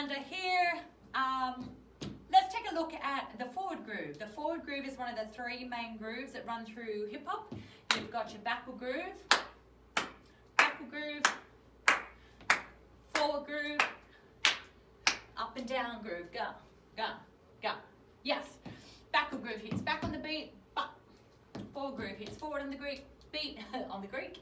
Under here, let's take a look at the forward groove. The forward groove is one of the three main grooves that run through hip hop. You've got your backward groove, forward groove, up and down groove. Go, go, go. Yes. Backward groove hits back on the beat, but forward groove hits forward on the Greek beat on the Greek,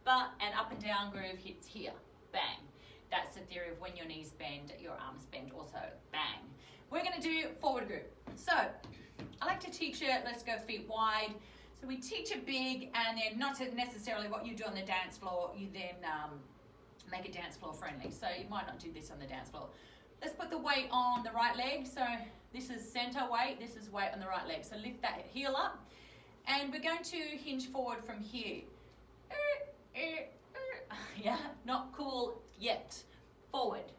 but and up and down groove hits here. Bang. That's the theory of when your knees bend, your arms bend also. Bang. We're going to do forward groove. So I like to teach it, let's go feet wide. So we teach it big, and then not necessarily what you do on the dance floor, you then make it dance floor friendly. So you might not do this on the dance floor. Let's put the weight on the right leg. So this is center weight, this is weight on the right leg. So lift that heel up, and we're going to hinge forward from here. Yeah, not cool yet. Forward,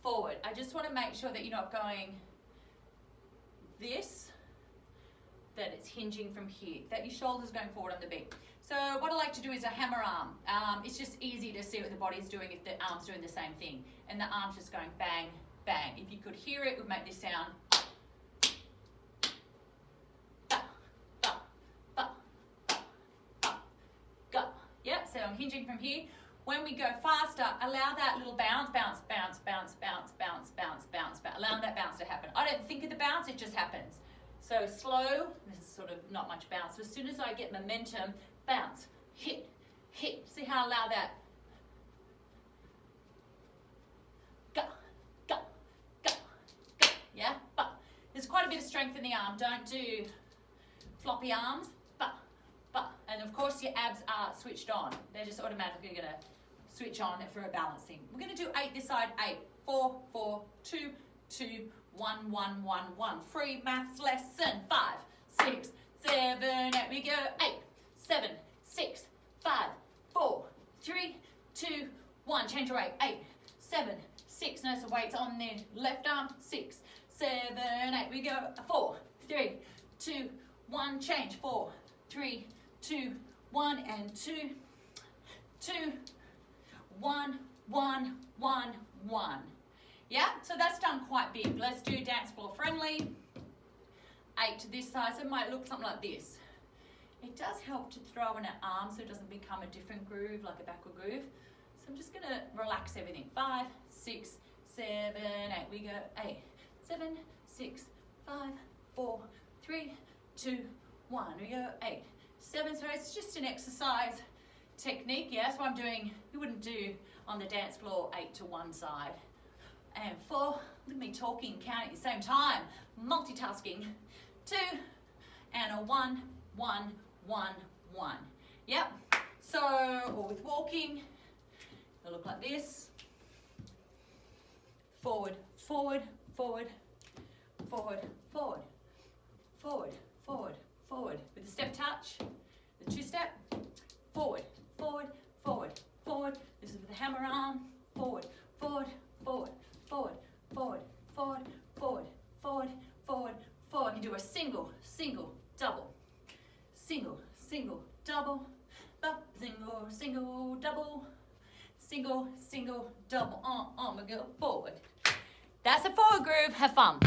forward. I just want to make sure that you're not going this, that it's hinging from here, that your shoulder's going forward on the beat. So what I like to do is a hammer arm. It's just easy to see what the body's doing if the arm's doing the same thing. And the arm's just going bang, bang. If you could hear it, it would make this sound. Ba, ba, ba, ba, ba, go. Yep, so I'm hinging from here. When we go faster, allow that little bounce, bounce, bounce, bounce, bounce, bounce, bounce, bounce, bounce. Allow that bounce to happen. I don't think of the bounce, it just happens. So slow, this is sort of not much bounce. So as soon as I get momentum, bounce, hit, hit. See how I allow that? Go, go, go, go. Yeah, but there's quite a bit of strength in the arm. Don't do floppy arms, but. And of course your abs are switched on. They're just automatically gonna switch on for a balancing. We're gonna do 8 this side, 8, 4, 4, 2, 2, 1, 1, 1, 1. Free maths lesson. 5, 6, 7, 8. We go 8, 7, 6, 5, 4, 3, 2, 1. Change your weight. 8, 7, 6. No, so weight's on the left arm. 6, 7, 8. We go 4, 3, 2, 1. Change. 4, 3, 2, 1, and 2, 2, 1, 1, 1, 1. Yeah, so that's done quite big. Let's do dance floor friendly. 8 to this side, so it might look something like this. It does help to throw in an arm so it doesn't become a different groove, like a backward groove. So I'm just gonna relax everything. 5, 6, 7, 8. We go 8, 7, 6, 5, 4, 3, 2, 1. We go 8, 7. So it's just an exercise technique. Yeah, that's what I'm doing. You wouldn't do on the dance floor 8 to one side. And 4, look at me talking, counting at the same time, multitasking. 2, and a 1, 1, 1, 1. Yep. So, or with walking, it'll look like this. Forward, forward, forward, forward, forward, forward, forward, forward. With the step touch, the 2-step, forward, forward, forward, forward. This is with the hammer arm, forward, forward, forward, forward, forward, forward, forward, forward, forward, forward. You do a single, single, double, single, single, double, single, single, double, single, single, double. We go forward. That's a forward groove. Have fun.